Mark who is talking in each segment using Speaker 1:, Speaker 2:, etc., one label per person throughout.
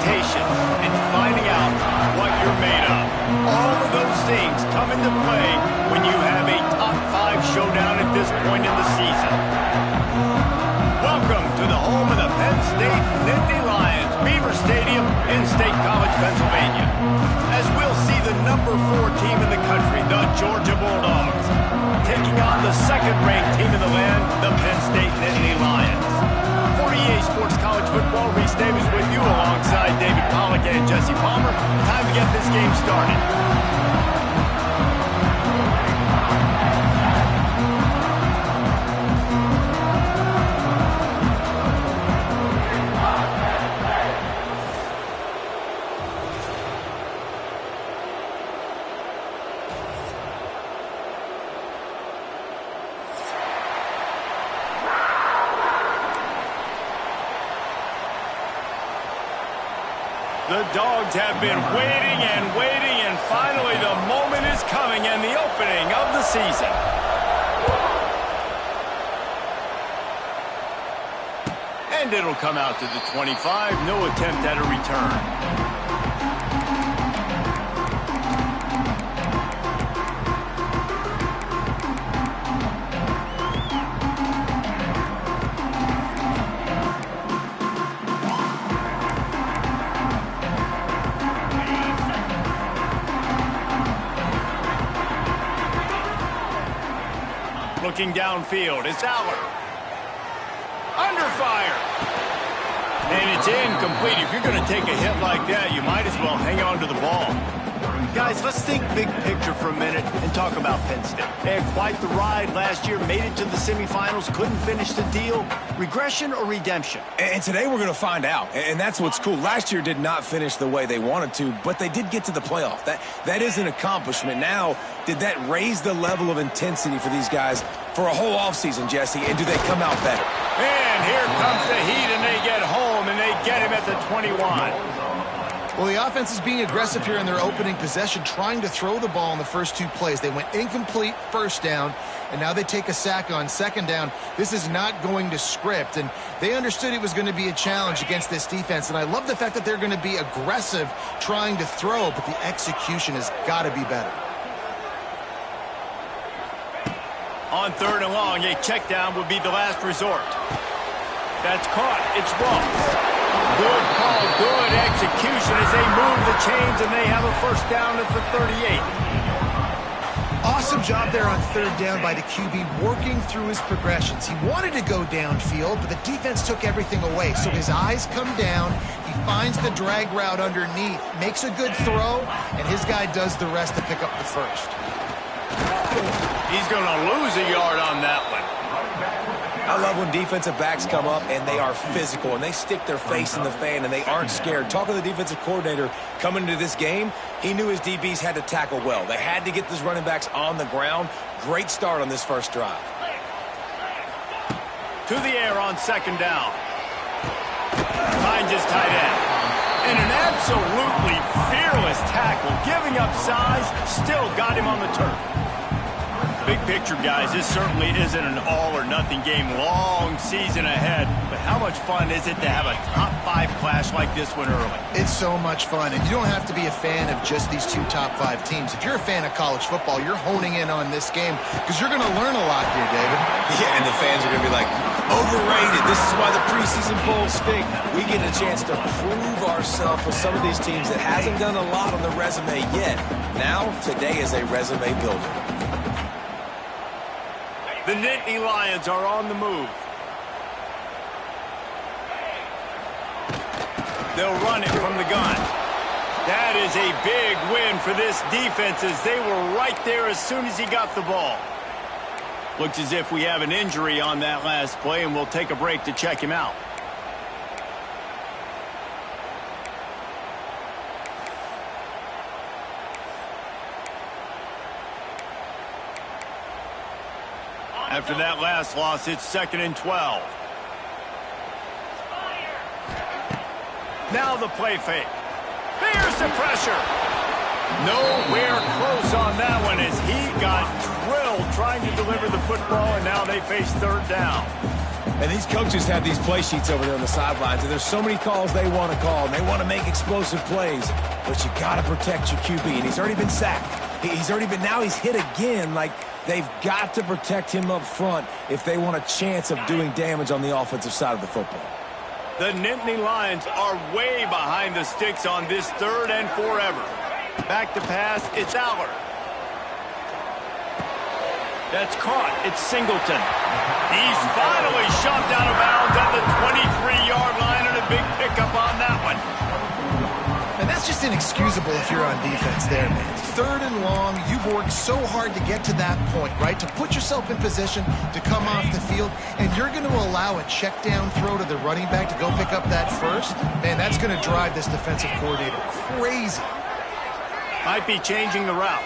Speaker 1: expectations and finding out what you're made of. All of those things come into play when you have a top 5 showdown at this point in the season. Welcome to the home of the Penn State Nittany Lions, Beaver Stadium in State College, Pennsylvania. As we'll see the number 4 team in the country, the Georgia Bulldogs, taking on the second-ranked team in the land, the Penn State Nittany Lions. For EA Sports College Football, Reese Davis with you alongside David Pollack and Jesse Palmer. Time to get this game started. The Dogs have been waiting and finally the moment is coming and the opening of the season. And it'll come out to the 25, no attempt at a return. Looking downfield, it's Aller. Under fire. And it's incomplete. If you're going to take a hit like that, you might as well hang on to the ball. Guys, let's think big picture for a minute and talk about Penn State. They had quite the ride last year, made it to the semifinals, couldn't finish the deal. Regression or redemption?
Speaker 2: And today we're going to find out. And that's what's cool. Last year did not finish the way they wanted to, but they did get to the playoff. That is an accomplishment. Now, did that raise the level of intensity for these guys for a whole offseason, Jesse? And do they come out better?
Speaker 1: And here comes the heat, and they get home, and they get him at the 21.
Speaker 3: Well, the offense is being aggressive here in their opening possession, trying to throw the ball in the first 2 plays. They went incomplete first down, and now they take a sack on second down. This is not going to script, and they understood it was going to be a challenge against this defense, and I love the fact that they're going to be aggressive trying to throw, but the execution has got to be better.
Speaker 1: On 3rd and long, a check down would be the last resort. That's caught. It's Ross. Good call, good execution as they move the chains, and they have a first down at the 38.
Speaker 3: Awesome job there on 3rd down by the QB, working through his progressions. He wanted to go downfield, but the defense took everything away. So his eyes come down, he finds the drag route underneath, makes a good throw, and his guy does the rest to pick up the first.
Speaker 1: He's going to lose a yard on that one.
Speaker 2: I love when defensive backs come up and they are physical and they stick their face in the fan and they aren't scared. Talking to the defensive coordinator coming into this game, he knew his DBs had to tackle well. They had to get those running backs on the ground. Great start on this first drive.
Speaker 1: To the air on 2nd down. Finds his tight end. And an absolutely fearless tackle, giving up size, still got him on the turf. Big picture, guys, this certainly isn't an all-or-nothing game. Long season ahead, but how much fun is it to have a top 5 clash like this one early?
Speaker 3: It's so much fun, and you don't have to be a fan of just these 2 top 5 teams. If you're a fan of college football, you're honing in on this game because you're going to learn a lot here, David.
Speaker 2: Yeah, and the fans are going to be like, overrated. This is why the preseason bowl stink. We get a chance to prove ourselves with some of these teams that hasn't done a lot on the resume yet. Now, today is a resume builder.
Speaker 1: The Nittany Lions are on the move. They'll run it from the gun. That is a big win for this defense as they were right there as soon as he got the ball. Looks as if we have an injury on that last play, and we'll take a break to check him out. After that last loss, it's 2nd and 12. Now the play fake. There's the pressure. Nowhere close on that one as he got drilled trying to deliver the football, and now they face 3rd down.
Speaker 2: And these coaches have these play sheets over there on the sidelines, and there's so many calls they want to call, and they want to make explosive plays, but you got to protect your QB, and he's already been sacked. Now he's hit again. Like, they've got to protect him up front if they want a chance of doing damage on the offensive side of the football.
Speaker 1: The Nittany Lions are way behind the sticks on this 3rd and forever. Back to pass, it's Aller. That's caught. It's Singleton. He's finally shoved out of bounds at the 23-yard line, and a big pickup on that one.
Speaker 3: And that's just inexcusable if you're on defense there, man. 3rd and long, you've worked so hard to get to that point, right? To put yourself in position to come off the field, and you're going to allow a check down throw to the running back to go pick up that first? Man, that's going to drive this defensive coordinator crazy.
Speaker 1: Might be changing the route.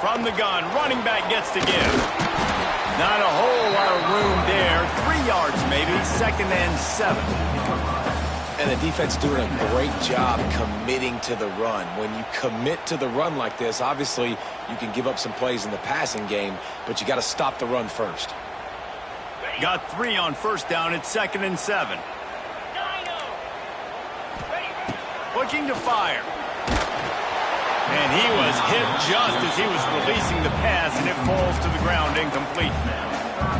Speaker 1: From the gun, running back gets to give. Not a whole lot of room there. 3 yards maybe, 2nd and 7.
Speaker 2: And the defense doing a great job committing to the run. When you commit to the run like this, obviously you can give up some plays in the passing game, but you got to stop the run first.
Speaker 1: Got 3 on 1st down. It's 2nd and 7. Looking to fire. And he was hit just as he was releasing the pass, and it falls to the ground incomplete.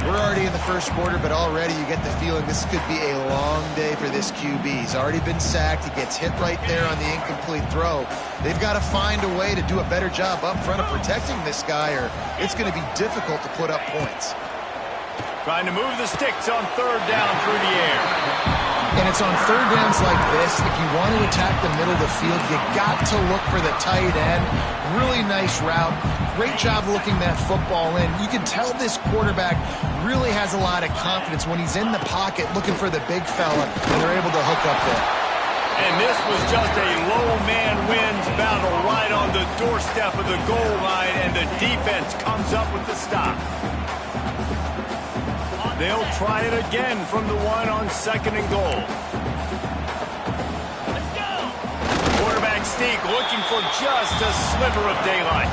Speaker 3: We're already in the 1st quarter, but already you get the feeling this could be a long day for this QB. He's already been sacked. He gets hit right there on the incomplete throw. They've got to find a way to do a better job up front of protecting this guy, or it's going to be difficult to put up points.
Speaker 1: Trying to move the sticks on 3rd down through the air.
Speaker 3: And it's on 3rd downs like this, if you want to attack the middle of the field, you got to look for the tight end. Really nice route. Great job looking that football in. You can tell this quarterback really has a lot of confidence when he's in the pocket looking for the big fella, and they're able to hook up there.
Speaker 1: And this was just a low man wins battle right on the doorstep of the goal line, and the defense comes up with the stop. They'll try it again from the 1 on 2nd and goal. Let's go. Quarterback sneak looking for just a sliver of daylight.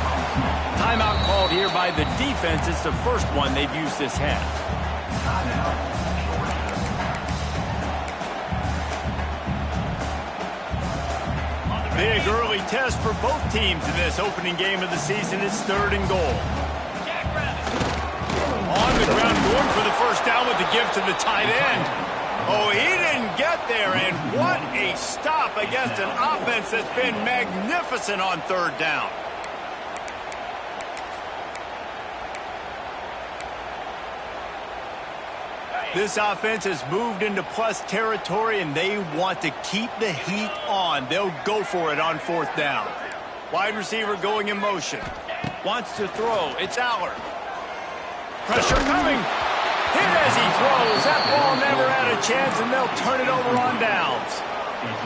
Speaker 1: Timeout called here by the defense. It's the first one they've used this half. Big early test for both teams in this opening game of the season. It's 3rd and goal. On the ground, going for the 1st down with the give to the tight end. Oh, he didn't get there, and what a stop against an offense that's been magnificent on 3rd down. This offense has moved into plus territory, and they want to keep the heat on. They'll go for it on 4th down. Wide receiver going in motion. Wants to throw. It's Aller. Pressure coming. Hit as he throws. That ball never had a chance, and they'll turn it over on downs.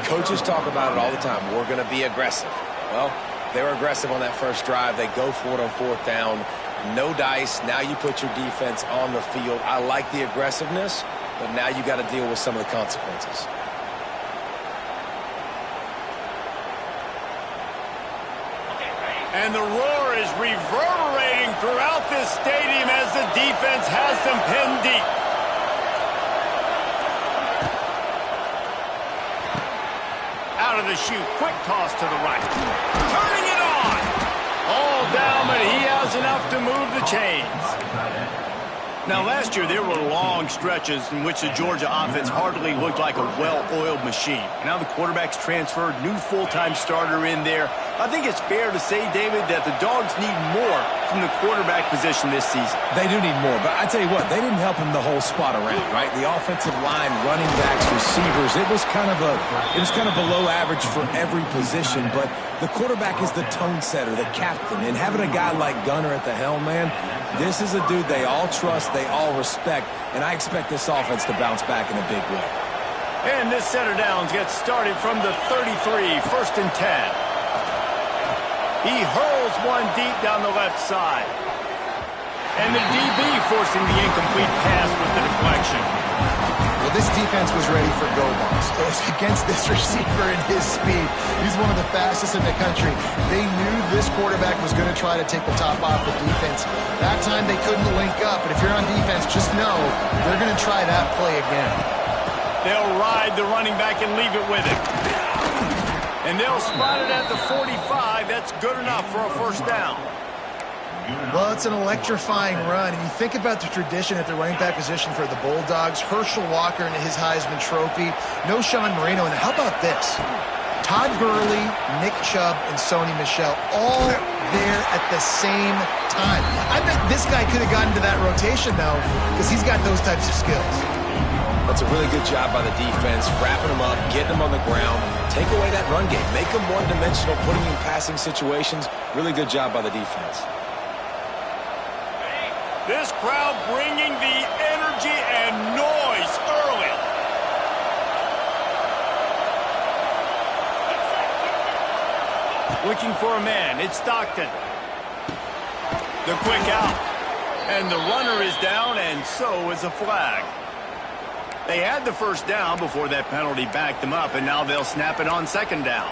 Speaker 2: Coaches talk about it all the time. We're going to be aggressive. Well, they were aggressive on that 1st drive. They go for it on 4th down. No dice. Now you put your defense on the field. I like the aggressiveness, but now you got to deal with some of the consequences.
Speaker 1: And the roar is reverberating throughout this stadium as the defense has them pinned deep. Out of the chute, quick toss to the right. Turning it on. All down, but he has enough to move the chains. Now, last year, there were long stretches in which the Georgia offense hardly looked like a well-oiled machine. Now the quarterback's transferred, new full-time starter in there. I think it's fair to say, David, that the Dogs need more from the quarterback position this season.
Speaker 2: They do need more, but I tell you what, they didn't help him the whole spot around, right? The offensive line, running backs, receivers, it was kind of below average for every position, but the quarterback is the tone setter, the captain, and having a guy like Gunner at the helm, man, this is a dude they all trust, they all respect, and I expect this offense to bounce back in a big way.
Speaker 1: And this center downs gets started from the 33, 1st and 10. He hurls one deep down the left side. And the DB forcing the incomplete pass with the deflection.
Speaker 3: Well, this defense was ready for go balls. Against this receiver and his speed, he's one of the fastest in the country. They knew this quarterback was going to try to take the top off the defense. That time they couldn't link up, but if you're on defense, just know they're going to try that play again.
Speaker 1: They'll ride the running back and leave it with him. And they'll spot it at the 45. That's good enough for a first down.
Speaker 3: Well, it's an electrifying run, and you think about the tradition at the running back position for the Bulldogs. Herschel Walker and his Heisman Trophy. No Sean Marino, and how about this? Todd Gurley, Nick Chubb, and Sony Michel all there at the same time. I bet this guy could have gotten to that rotation, though, because he's got those types of skills.
Speaker 2: That's a really good job by the defense, wrapping them up, getting them on the ground, take away that run game, make them one-dimensional, putting them in passing situations. Really good job by the defense.
Speaker 1: This crowd bringing the energy and noise early. Looking for a man. It's Stockton. The quick out. And the runner is down, and so is a flag. They had the first down before that penalty backed them up, and now they'll snap it on second down.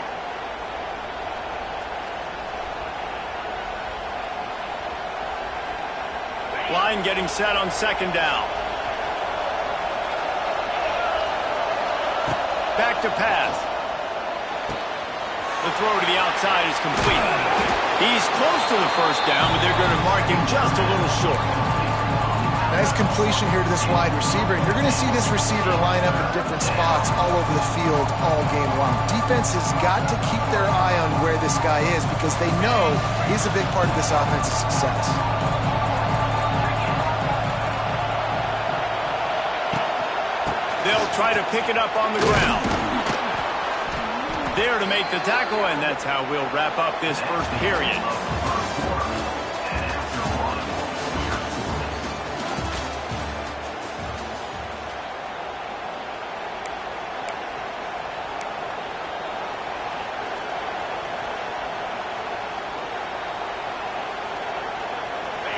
Speaker 1: Line getting set on second down. Back to pass. The throw to the outside is complete. He's close to the first down, but they're going to mark him just a little short.
Speaker 3: Nice completion here to this wide receiver. And you're going to see this receiver line up in different spots all over the field all game long. Defense has got to keep their eye on where this guy is because they know he's a big part of this offense's success.
Speaker 1: They'll try to pick it up on the ground. There to make the tackle, and that's how we'll wrap up this first period.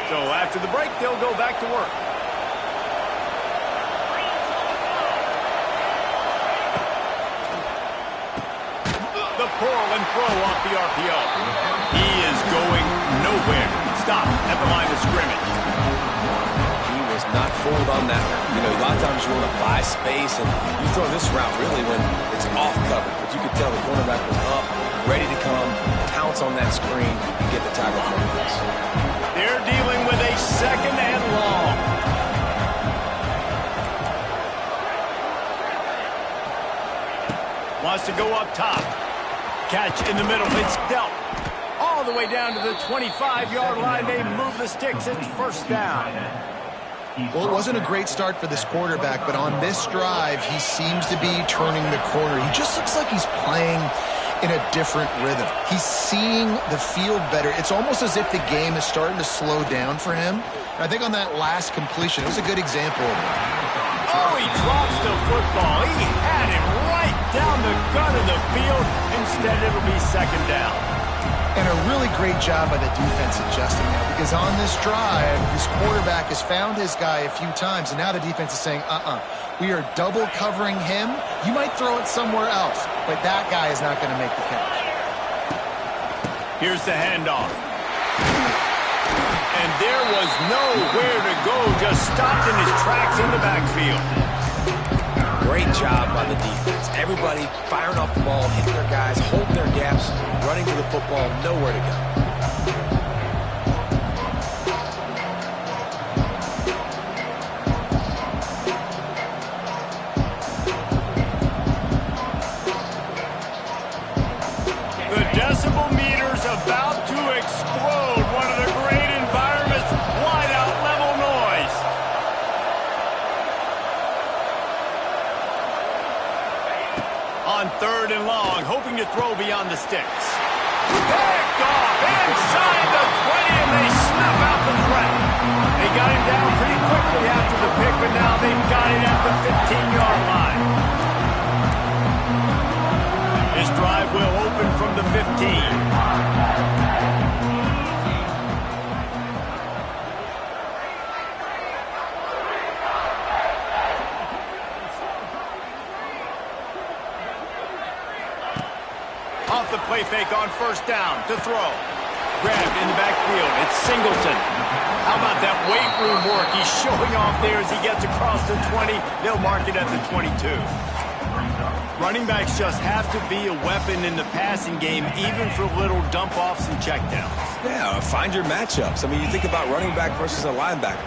Speaker 1: So after the break, they'll go back to work. The pull and throw off the RPO. He is going nowhere. Stop at the line of scrimmage.
Speaker 2: He was not fooled on that one. You know, a lot of times you want to buy space, and you throw this route really when it's off coverage. But you could tell the cornerback was up, ready to come, pounce on that screen, and get the tackle from this.
Speaker 1: They're dealing with a second and long. Wants to go up top. Catch in the middle. It's dealt. All the way down to the 25-yard line. They move the sticks. It's first down.
Speaker 3: Well, it wasn't a great start for this quarterback, but on this drive, he seems to be turning the corner. He just looks like he's playing in a different rhythm. He's seeing the field better. It's almost as if the game is starting to slow down for him. And I think on that last completion, it was a good example of it.
Speaker 1: Oh, he drops the football. He had him right down the gut of the field. Instead, it'll be second down.
Speaker 3: And a really great job by the defense adjusting that, because on this drive, this quarterback has found his guy a few times, and now the defense is saying, we are double covering him. You might throw it somewhere else, but that guy is not going to make the catch.
Speaker 1: Here's the handoff. And there was nowhere to go, just stopped in his tracks in the backfield.
Speaker 2: Great job by the defense. Everybody firing off the ball, hitting their guys, holding their gaps, running to the football, nowhere to go.
Speaker 1: The decibel meter's about to explode. One of the great environments, wide out level noise. On third and long, hoping to throw beyond the sticks. Picked off inside the 20, and they snuff out the threat. They got him down pretty quickly after the pick, but now they've got it at the 15-yard line. This drive will open from the 15. fake on first down to throw. Grabbed in the backfield. It's Singleton. How about that weight room work? He's showing off there as he gets across the 20. They'll mark it at the 22. Running backs just have to be a weapon in the passing game, even for little dump-offs and checkdowns.
Speaker 2: Yeah, find your matchups. I mean, you think about running back versus a linebacker.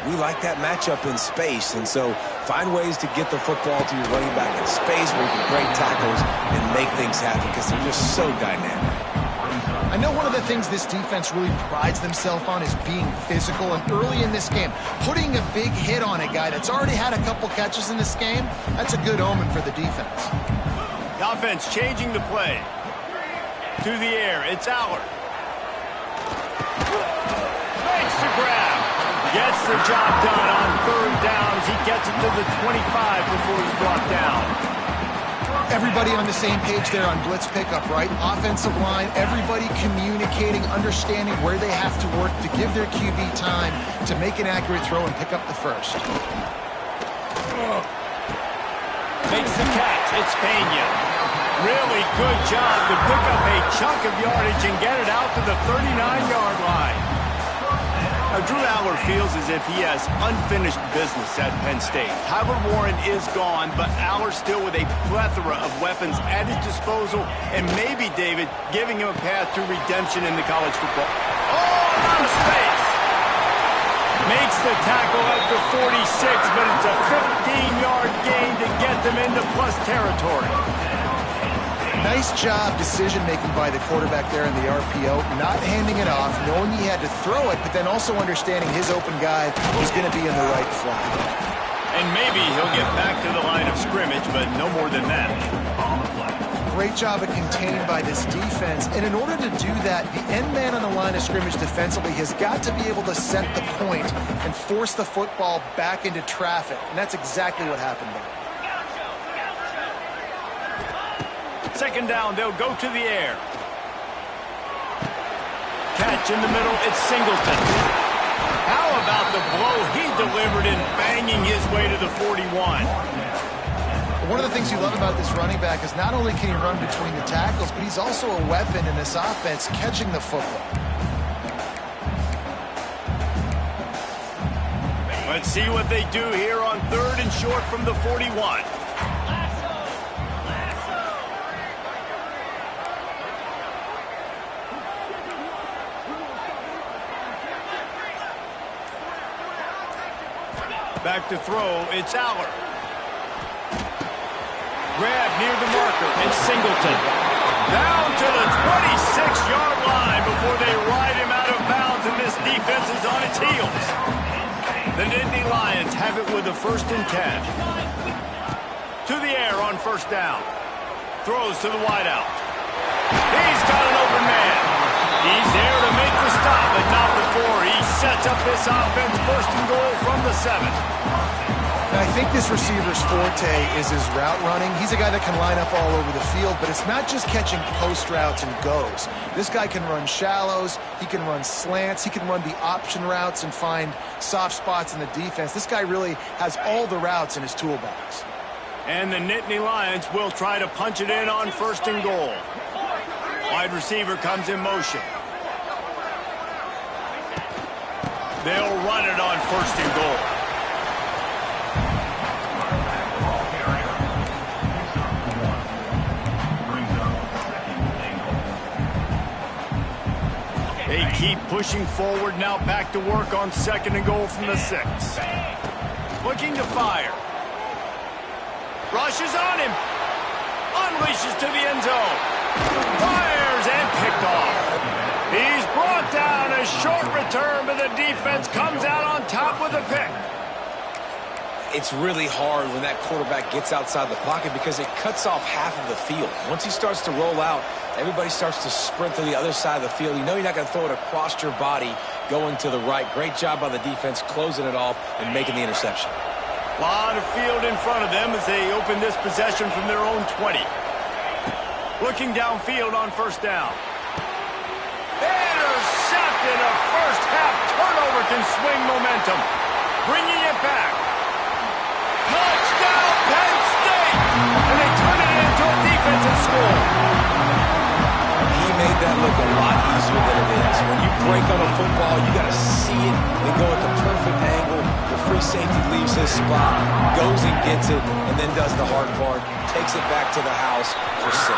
Speaker 2: We like that matchup in space, and so find ways to get the football to your running back in space where you can break tackles and make things happen because they're just so dynamic.
Speaker 3: I know one of the things this defense really prides themselves on is being physical, and early in this game, putting a big hit on a guy that's already had a couple catches in this game, that's a good omen for the defense.
Speaker 1: The offense changing the play. To the air, it's Allard. Makes the grab. Gets the job done on third down as he gets it to the 25 before he's brought down.
Speaker 3: Everybody on the same page there on blitz pickup, right? Offensive line, everybody communicating, understanding where they have to work to give their QB time to make an accurate throw and pick up the first.
Speaker 1: Makes the catch. It's Pena. Really good job to pick up a chunk of yardage and get it out to the 39-yard line. Now, Drew Allard feels as if he has unfinished business at Penn State. Tyler Warren is gone, but Allard still with a plethora of weapons at his disposal, and maybe, David, giving him a path to redemption in the college football. Oh, out of space! Makes the tackle at the 46, but it's a 15-yard gain to get them into plus territory.
Speaker 3: Nice job decision-making by the quarterback there in the RPO, not handing it off, knowing he had to throw it, but then also understanding his open guy was going to be in the right flat.
Speaker 1: And maybe he'll get back to the line of scrimmage, but no more than that.
Speaker 3: Great job of containing by this defense, and in order to do that, the end man on the line of scrimmage defensively has got to be able to set the point and force the football back into traffic, and that's exactly what happened there.
Speaker 1: Second down, they'll go to the air. Catch in the middle, it's Singleton. How about the blow he delivered in banging his way to the 41?
Speaker 3: One of the things you love about this running back is not only can he run between the tackles, but he's also a weapon in this offense catching the football.
Speaker 1: Let's see what they do here on third and short from the 41. Back to throw, it's Allard. Grab near the marker, it's Singleton. Down to the 26-yard line before they ride him out of bounds, and this defense is on its heels. The Nittany Lions have it with a 1st and 10. To the air on first down. Throws to the wideout. He's got an open man. He's there to make the stop, but not before he sets up this offense. 1st and goal from the 7.
Speaker 3: Now, I think this receiver's forte is his route running. He's a guy that can line up all over the field, but it's not just catching post routes and goes. This guy can run shallows, he can run slants, he can run the option routes and find soft spots in the defense. This guy really has all the routes in his toolbox.
Speaker 1: And the Nittany Lions will try to punch it in on 1st and goal. Wide receiver comes in motion. They'll run it on 1st and goal. They keep pushing forward, now back to work on 2nd and goal from the 6. Looking to fire. Rushes on him. Unleashes to the end zone. Fires and picked off. He's brought down. A short return, but the defense comes out on top with a pick.
Speaker 2: It's really hard when that quarterback gets outside the pocket because it cuts off half of the field. Once he starts to roll out, everybody starts to sprint to the other side of the field. You know you're not going to throw it across your body going to the right. Great job by the defense closing it off and making the interception.
Speaker 1: A lot of field in front of them as they open this possession from their own 20. Looking downfield on 1st down. Intercepted. A first-half turnover can swing momentum. Bringing it back. Touchdown, Penn State! And they turn it into a defensive score.
Speaker 2: made that look a lot easier than it is. When you break on a football, you got to see it and go at the perfect angle. The free safety leaves his spot, goes and gets it, and then does the hard part, takes it back to the house for 6.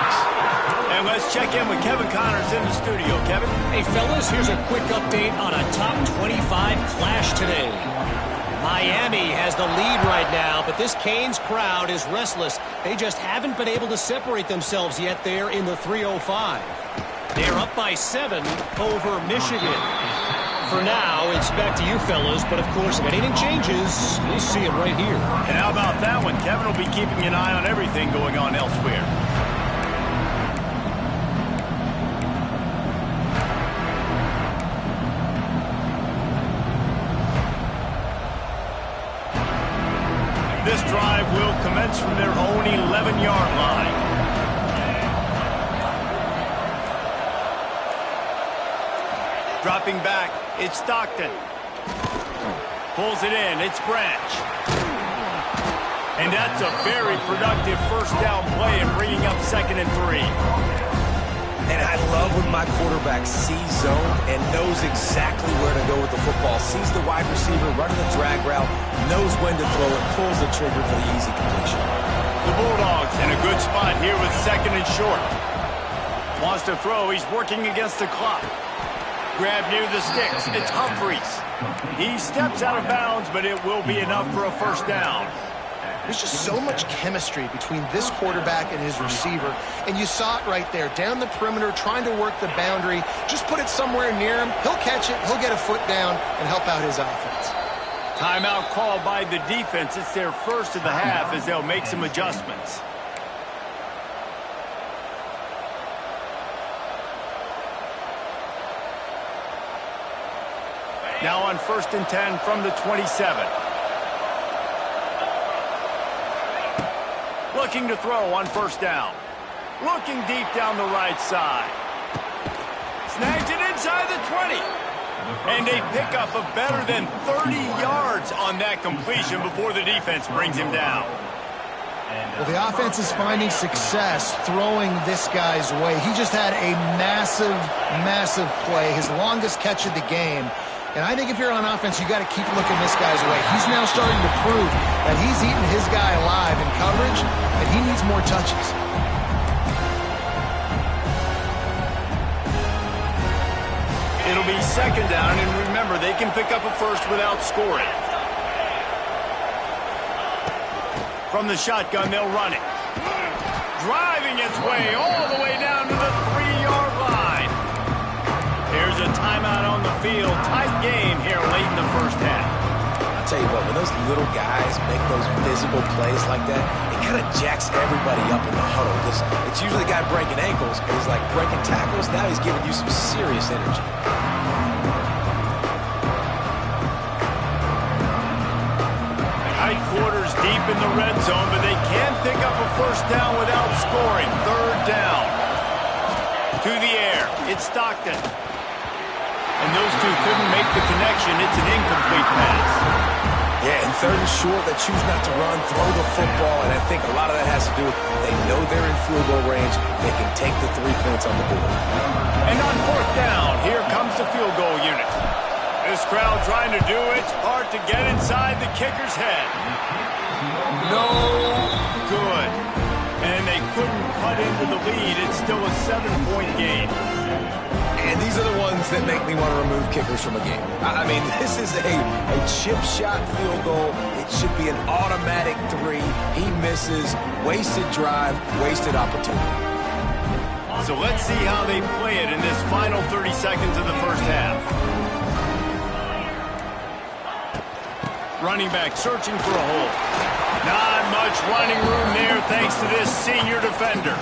Speaker 1: And let's check in with Kevin Connors in the studio. Kevin?
Speaker 4: Hey, fellas, here's a quick update on a top 25 clash today. Miami has the lead right now, but this Canes crowd is restless. They just haven't been able to separate themselves yet there in the 305. They're up by 7 over Michigan. For now, it's back to you fellas, but of course, if anything changes, you'll see it right here.
Speaker 1: And how about that one? Kevin will be keeping an eye on everything going on elsewhere. This drive will commence from their own 11-yard line. Dropping back, it's Stockton. Pulls it in, it's Branch. And that's a very productive first down play and bringing up 2nd and 3.
Speaker 2: And I love when my quarterback sees zone and knows exactly where to go with the football. Sees the wide receiver running the drag route, knows when to throw it, pulls the trigger for the easy completion.
Speaker 1: The Bulldogs in a good spot here with 2nd and short. Wants to throw, he's working against the clock. Grab near the sticks, it's Humphreys. He steps out of bounds, but it will be enough for a first down.
Speaker 3: There's just so much chemistry between this quarterback and his receiver, and you saw it right there, down the perimeter, trying to work the boundary. Just put it somewhere near him. He'll catch it, he'll get a foot down, and help out his offense.
Speaker 1: Timeout called by the defense. It's their first of the half as they'll make some adjustments. Now on 1st and 10 from the 27. Looking to throw on first down. Looking deep down the right side. Snags it inside the 20. And a pickup of better than 30 yards on that completion before the defense brings him down.
Speaker 3: Well, the offense is finding success throwing this guy's way. He just had a massive, massive play, his longest catch of the game. And I think if you're on offense, you got to keep looking this guy's way. He's now starting to prove that he's eating his guy alive in coverage, and he needs more touches.
Speaker 1: It'll be 2nd down, and remember, they can pick up a first without scoring. From the shotgun, they'll run it. Driving its way all the way down to the 3-yard line. Here's a timeout on the field. Tight game here late in the first half.
Speaker 2: I'll tell you what, when those little guys make those physical plays like that, it kind of jacks everybody up in the huddle. It's usually the guy breaking ankles, but he's like breaking tackles. Now he's giving you some serious energy.
Speaker 1: Tight quarters deep in the red zone, but they can pick up a first down without scoring. 3rd down. To the air. It's Stockton. And those two couldn't make the connection. It's an incomplete pass.
Speaker 2: Yeah, and 3rd and short, they choose not to run, throw the football, and I think a lot of that has to do with they know they're in field goal range. They can take the 3 points on the board.
Speaker 1: And on 4th down, here comes the field goal unit. This crowd trying to do its part to get inside the kicker's head. No good. And they couldn't cut into the lead. It's still a 7-point game.
Speaker 2: And these are the ones that make me want to remove kickers from a game. I mean, this is a chip shot field goal. It should be an automatic 3. He misses. Wasted drive, wasted opportunity.
Speaker 1: So let's see how they play it in this final 30 seconds of the first half. Running back searching for a hole. Not much running room there thanks to this senior defender.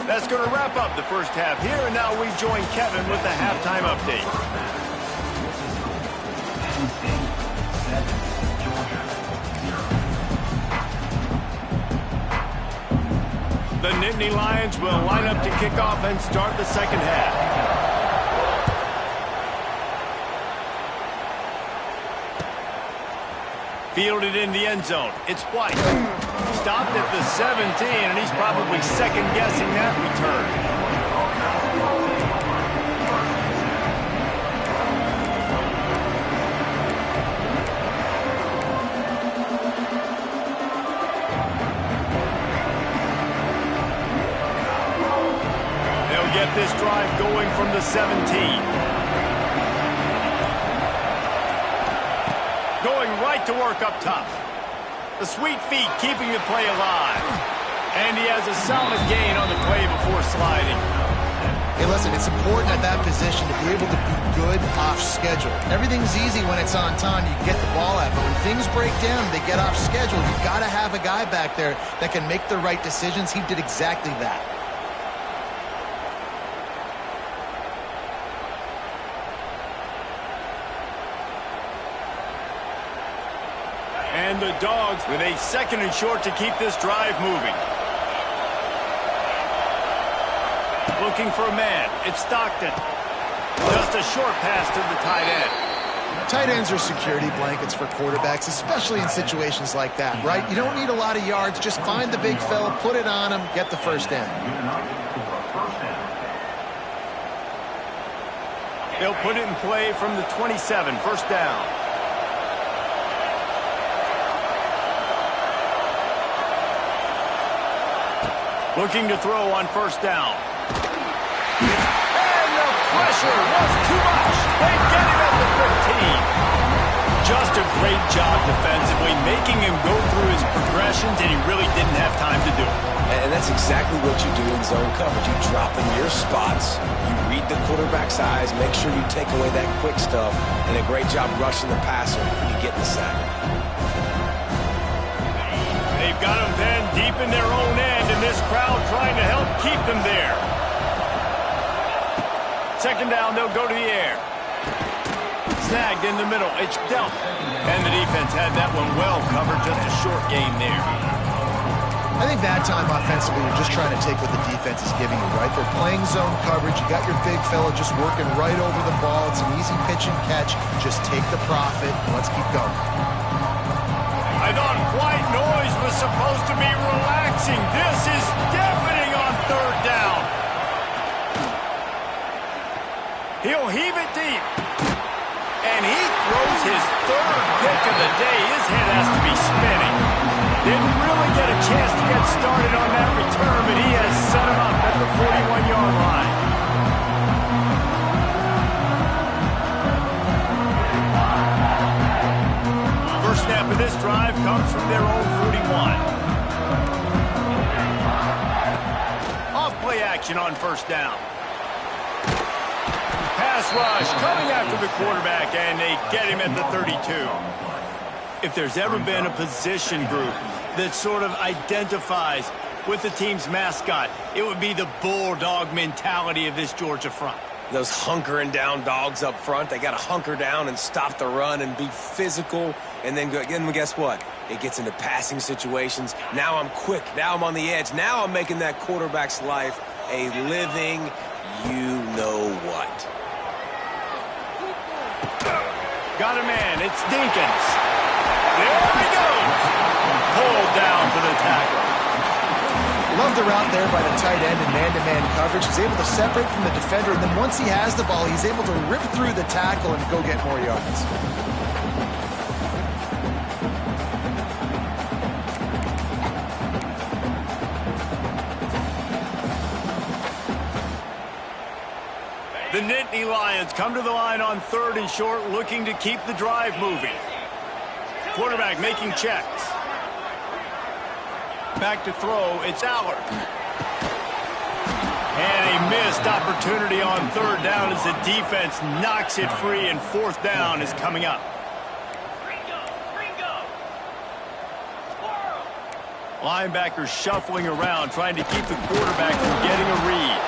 Speaker 1: That's going to wrap up the first half here, and now we join Kevin with the halftime update. The Nittany Lions will line up to kick off and start the second half. Fielded in the end zone. It's White. Stopped at the 17, and he's probably second-guessing that return. Get this drive going from the 17. Going right to work up top. The sweet feet keeping the play alive. And he has a solid gain on the play before sliding.
Speaker 3: Hey, listen, it's important at that position to be able to be good off schedule. Everything's easy when it's on time. You get the ball out. But when things break down, they get off schedule. You've got to have a guy back there that can make the right decisions. He did exactly that.
Speaker 1: And the Dogs with a 2nd and short to keep this drive moving. Looking for a man. It's Stockton. Just a short pass to the tight end.
Speaker 3: Tight ends are security blankets for quarterbacks, especially in situations like that, right? You don't need a lot of yards. Just find the big fella, put it on him, get the first down.
Speaker 1: They'll put it in play from the 27, first down. Looking to throw on first down. And the pressure was too much. They get him at the 15. Just a great job defensively, making him go through his progressions, and he really didn't have time to do it.
Speaker 2: And that's exactly what you do in zone coverage. You drop in your spots, you read the quarterback's eyes, make sure you take away that quick stuff, and a great job rushing the passer, and you get the sack.
Speaker 1: They've got them then deep in their own end, and this crowd trying to help keep them there. Second down, they'll go to the air. Snagged in the middle. It's dealt. And the defense had that one well covered. Just a short game there.
Speaker 3: I think that time offensively, you're just trying to take what the defense is giving you, right? They're playing zone coverage. You got your big fella just working right over the ball. It's an easy pitch and catch. Just take the profit. Let's keep going.
Speaker 1: I thought white noise was supposed to be relaxing. This is deafening on third down. He'll heave it deep. And he throws his third pick of the day. His head has to be spinning. Didn't really get a chance to get started on that return, but he has set him up at the 41-yard line. First snap of this drive comes from their own 41. Off play action on first down. Pass rush coming after the quarterback, and they get him at the 32. If there's ever been a position group that sort of identifies with the team's mascot, it would be the bulldog mentality of this Georgia front.
Speaker 2: Those hunkering down dogs up front, they got to hunker down and stop the run and be physical. And then guess what? It gets into passing situations. Now I'm quick. Now I'm on the edge. Now I'm making that quarterback's life a living you-know-what.
Speaker 1: Got a man. It's Dinkins. There he goes. Pulled down for the tackle.
Speaker 3: Love the route there by the tight end in man-to-man coverage. He's able to separate from the defender, and then once he has the ball, he's able to rip through the tackle and go get more yards.
Speaker 1: The Nittany Lions come to the line on third and short, looking to keep the drive moving. Quarterback making checks. Back to throw, it's Allard. And a missed opportunity on third down as the defense knocks it free, and fourth down is coming up. Linebackers shuffling around, trying to keep the quarterback from getting a read.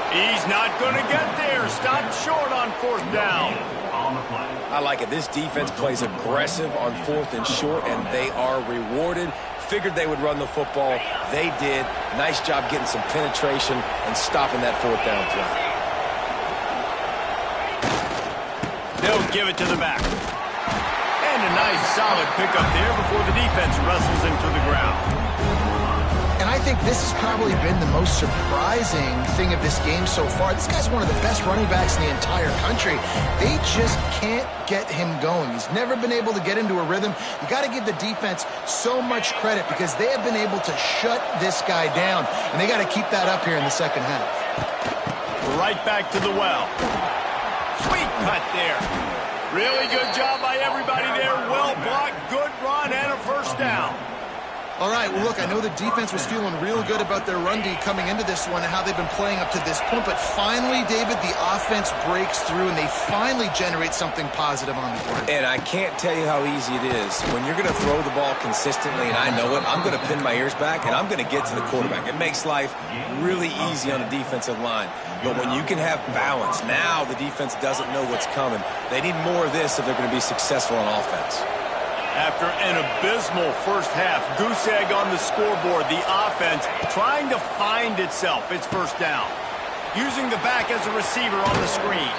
Speaker 1: He's not going to get there. Stopped short on fourth down.
Speaker 2: I like it. This defense plays aggressive on fourth and short, and they are rewarded. Figured they would run the football. They did. Nice job getting some penetration and stopping that fourth down play.
Speaker 1: They'll give it to the back. And And a nice solid pickup there before the defense wrestles him to the ground.
Speaker 3: And I think this has probably been the most surprising thing of this game so far. This guy's one of the best running backs in the entire country. They just can't get him going. He's never been able to get into a rhythm. You got to give the defense so much credit because they have been able to shut this guy down, and they got to keep that up here in the second half.
Speaker 1: Right back to the well. Sweet cut there. Really good job by everybody there. Well blocked, good run, and a first down.
Speaker 3: All right, well, look, I know the defense was feeling real good about their run D coming into this one and how they've been playing up to this point, but finally, David, the offense breaks through and they finally generate something positive on the board.
Speaker 2: And I can't tell you how easy it is. When you're going to throw the ball consistently, and I know it, I'm going to pin my ears back, and I'm going to get to the quarterback. It makes life really easy on the defensive line. But when you can have balance, now the defense doesn't know what's coming. They need more of this if they're going to be successful on offense.
Speaker 1: After an abysmal first half, goose egg on the scoreboard, the offense trying to find itself. It's first down. Using the back as a receiver on the screen.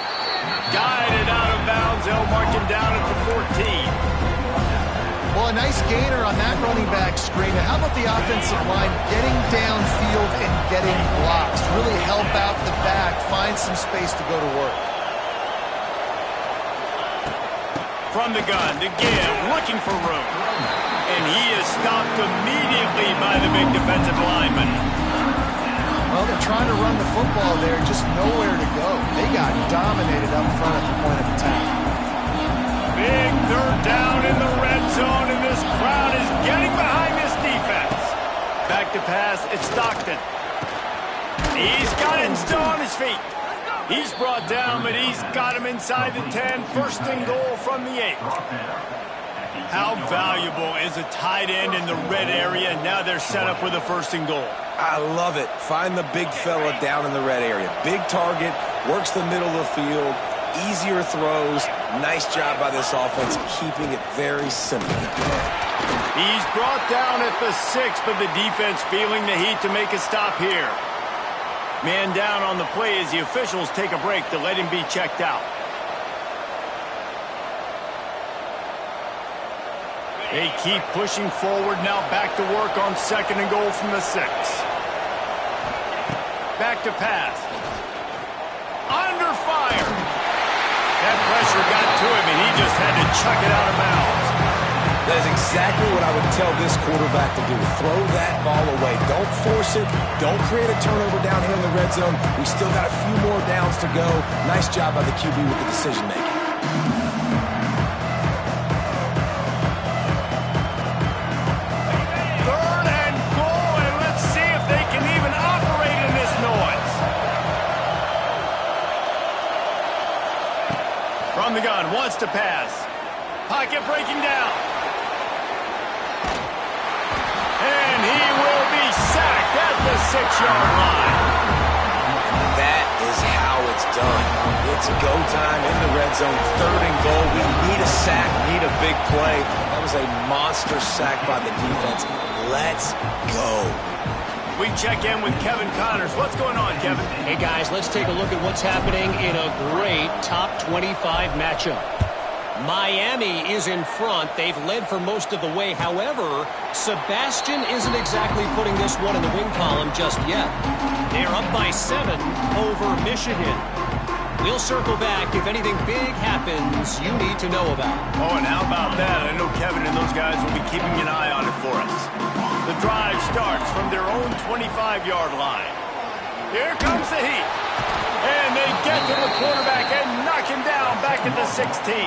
Speaker 1: Guided out of bounds. They'll mark him down at the 14.
Speaker 3: Well, a nice gainer on that running back screen. And how about the offensive line getting downfield and getting blocks? Really help out the back, find some space to go to work.
Speaker 1: From the gun to give, looking for room. And he is stopped immediately by the big defensive lineman.
Speaker 3: Well, they're trying to run the football there, just nowhere to go. They got dominated up front at the point of attack.
Speaker 1: Big third down in the red zone, and this crowd is getting behind this defense. Back to pass, it's Stockton. He's got it still on his feet. He's brought down, but he's got him inside the 10. First and goal from the 8. How valuable is a tight end in the red area? Now they're set up with a first and goal.
Speaker 2: I love it. Find the big fella down in the red area. Big target, works the middle of the field, easier throws. Nice job by this offense, keeping it very simple.
Speaker 1: He's brought down at the 6, but the defense feeling the heat to make a stop here. Man down on the play as the officials take a break to let him be checked out. They keep pushing forward, now back to work on second and goal from the 6. Back to pass. Under fire. That pressure got to him, and he just had to chuck it out of bounds.
Speaker 2: That is exactly what I would tell this quarterback to do. Throw that ball away. Don't force it. Don't create a turnover down here in the red zone. We still got a few more downs to go. Nice job by the QB with the decision-making.
Speaker 1: Third and goal, and let's see if they can even operate in this noise. From the gun, wants to pass. Pocket breaking down. And he will be sacked at the 6-yard line.
Speaker 2: That is how it's done. It's go time in the red zone. Third and goal. We need a sack, need a big play. That was a monster sack by the defense. Let's go.
Speaker 1: We check in with Kevin Connors. What's going on, Kevin?
Speaker 4: Hey, guys, let's take a look at what's happening in a great top 25 matchup. Miami is in front. They've led for most of the way. However, Sebastian isn't exactly putting this one in the win column just yet. They're up by 7 over Michigan. We'll circle back if anything big happens you need to know about.
Speaker 1: Oh, and how about that? I know Kevin and those guys will be keeping an eye on it for us. The drive starts from their own 25-yard line. Here comes the heat. And they get to the quarterback and knock him down back at the 16.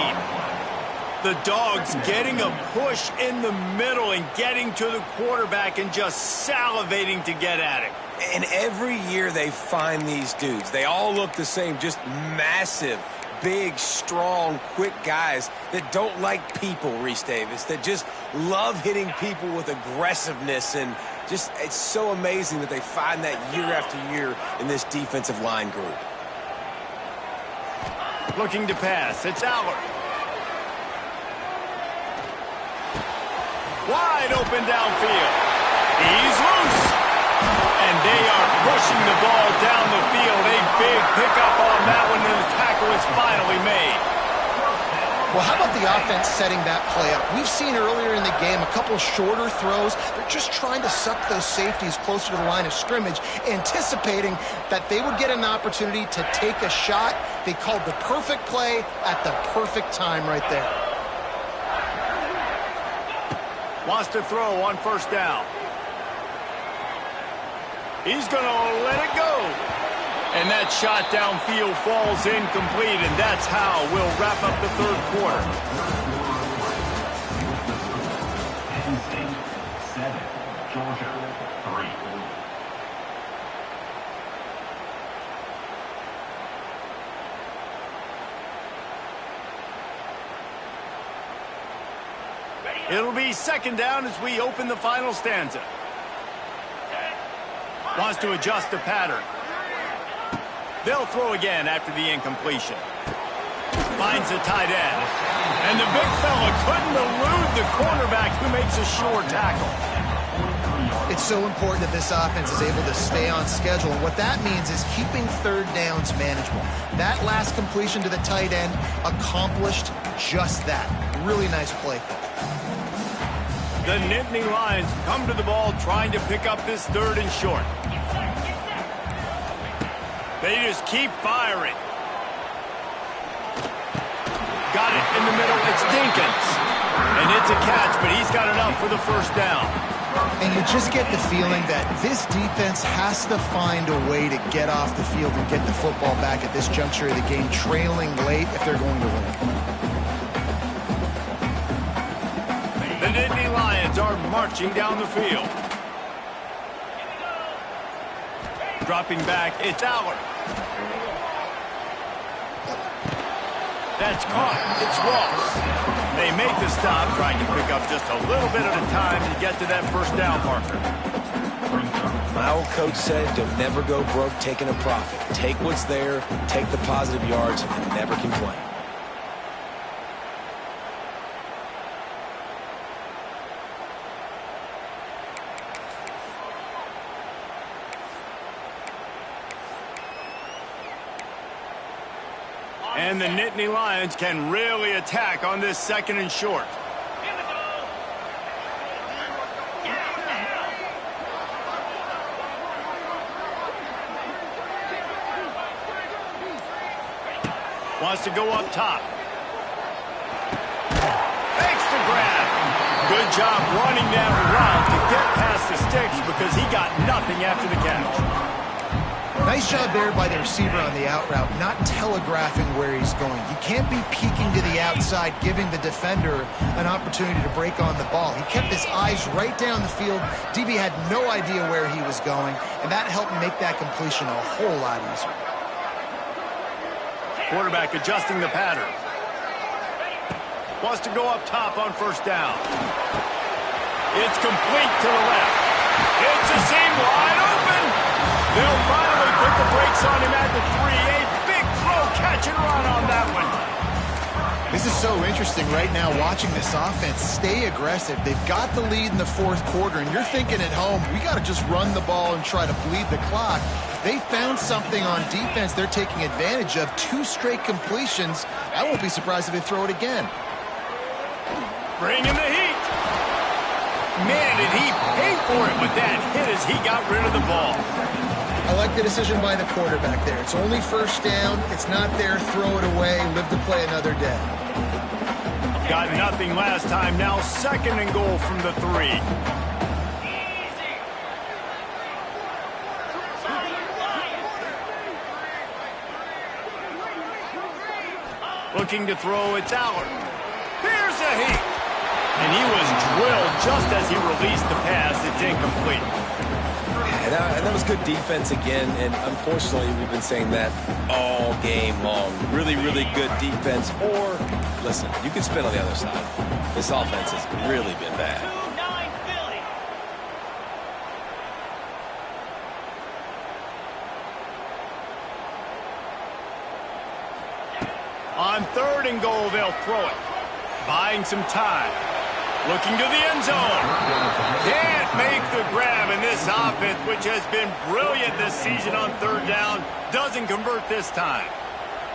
Speaker 1: The Dogs getting a push in the middle and getting to the quarterback and just salivating to get at it.
Speaker 2: And every year they find these dudes. They all look the same, just massive, big, strong, quick guys that don't like people, Reese Davis, that just love hitting people with aggressiveness. And just, it's so amazing that they find that year after year in this defensive line group.
Speaker 1: Looking to pass, it's Allard. Wide open downfield. He's loose. And they are pushing the ball down the field. A big pickup on that one, and the tackle is finally made.
Speaker 3: Well, how about the offense setting that play up? We've seen earlier in the game a couple shorter throws. They're just trying to suck those safeties closer to the line of scrimmage, anticipating that they would get an opportunity to take a shot. They called the perfect play at the perfect time right there.
Speaker 1: Wants to throw on first down. He's going to let it go. And that shot downfield falls incomplete, and that's how we'll wrap up the third quarter.
Speaker 5: Penn State 7, Georgia 3.
Speaker 1: It'll be second down as we open the final stanza. Wants to adjust the pattern. They'll throw again after the incompletion. Finds a tight end. And the big fella couldn't elude the cornerback who makes a sure tackle.
Speaker 3: It's so important that this offense is able to stay on schedule. And what that means is keeping third downs manageable. That last completion to the tight end accomplished just that. Really nice play call.
Speaker 1: The Nittany Lions come to the ball trying to pick up this third and short. They just keep firing. Got it in the middle. It's Dinkins. And it's a catch, but he's got enough for the first down.
Speaker 3: And you just get the feeling that this defense has to find a way to get off the field and get the football back at this juncture of the game, trailing late if they're going to win.
Speaker 1: The Nittany Lions are marching down the field. Dropping back, it's Aller. That's caught. It's Ross. They make the stop, trying to pick up just a little bit at a time to get to that first down marker.
Speaker 2: My old coach said, don't never go broke taking a profit. Take what's there, take the positive yards, and never complain.
Speaker 1: And the Nittany Lions can really attack on this second and short. Wants to go up top. Makes the grab. Good job running that route to get past the sticks because he got nothing after the catch.
Speaker 3: Nice job there by the receiver on the out route, not telegraphing where he's going. You can't be peeking to the outside, giving the defender an opportunity to break on the ball. He kept his eyes right down the field. DB had no idea where he was going, and that helped make that completion a whole lot easier.
Speaker 1: Quarterback adjusting the pattern. Wants to go up top on first down. It's complete to the left. It's a seam wide open. They'll finally put the brakes on him at the 3. A big throw, catch and run on that one.
Speaker 3: This is so interesting right now, watching this offense stay aggressive. They've got the lead in the fourth quarter, and you're thinking at home, we got to just run the ball and try to bleed the clock. They found something on defense they're taking advantage of. 2 straight completions. I won't be surprised if they throw it again.
Speaker 1: Bring in the heat. Man, did he pay for it with that hit as he got rid of the ball.
Speaker 3: I like the decision by the quarterback there. It's only first down. It's not there. Throw it away. Live to play another day.
Speaker 1: Got nothing last time. Now second and goal from the 3. Looking to throw, it's Aller. Here's a heat. And he was drilled just as he released the pass. It's incomplete.
Speaker 2: And that was good defense again, and unfortunately, we've been saying that all game long. Really, really good defense. Or, listen, you can spin on the other side. This offense has really been bad.
Speaker 1: On third and goal, they'll throw it. Buying some time. Looking to the end zone. Can't make the grab, and this offense, which has been brilliant this season on third down, doesn't convert this time.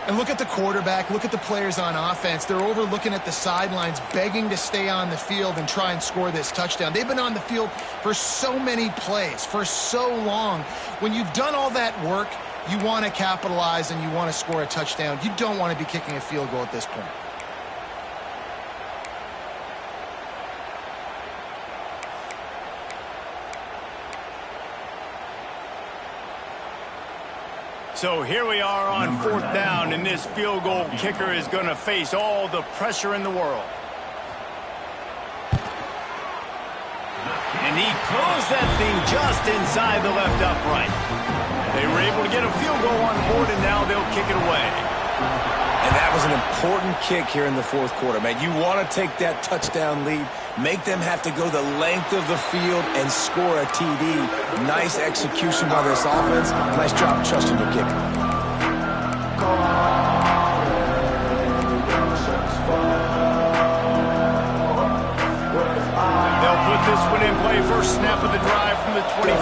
Speaker 3: And look at the quarterback, look at the players on offense. They're over looking at the sidelines, begging to stay on the field and try and score this touchdown. They've been on the field for so many plays, for so long. When you've done all that work, you want to capitalize and you want to score a touchdown. You don't want to be kicking a field goal at this point.
Speaker 1: So here we are on 4th down, and this field goal kicker is going to face all the pressure in the world. And he closed that thing just inside the left upright. They were able to get a field goal on the board, and now they'll kick it away.
Speaker 2: And that was an important kick here in the 4th quarter, man. You want to take that touchdown lead, make them have to go the length of the field and score a TD. Nice execution by this offense. Nice job trusting your kicker.
Speaker 1: They'll put this one in play. First snap of the drive from the 25.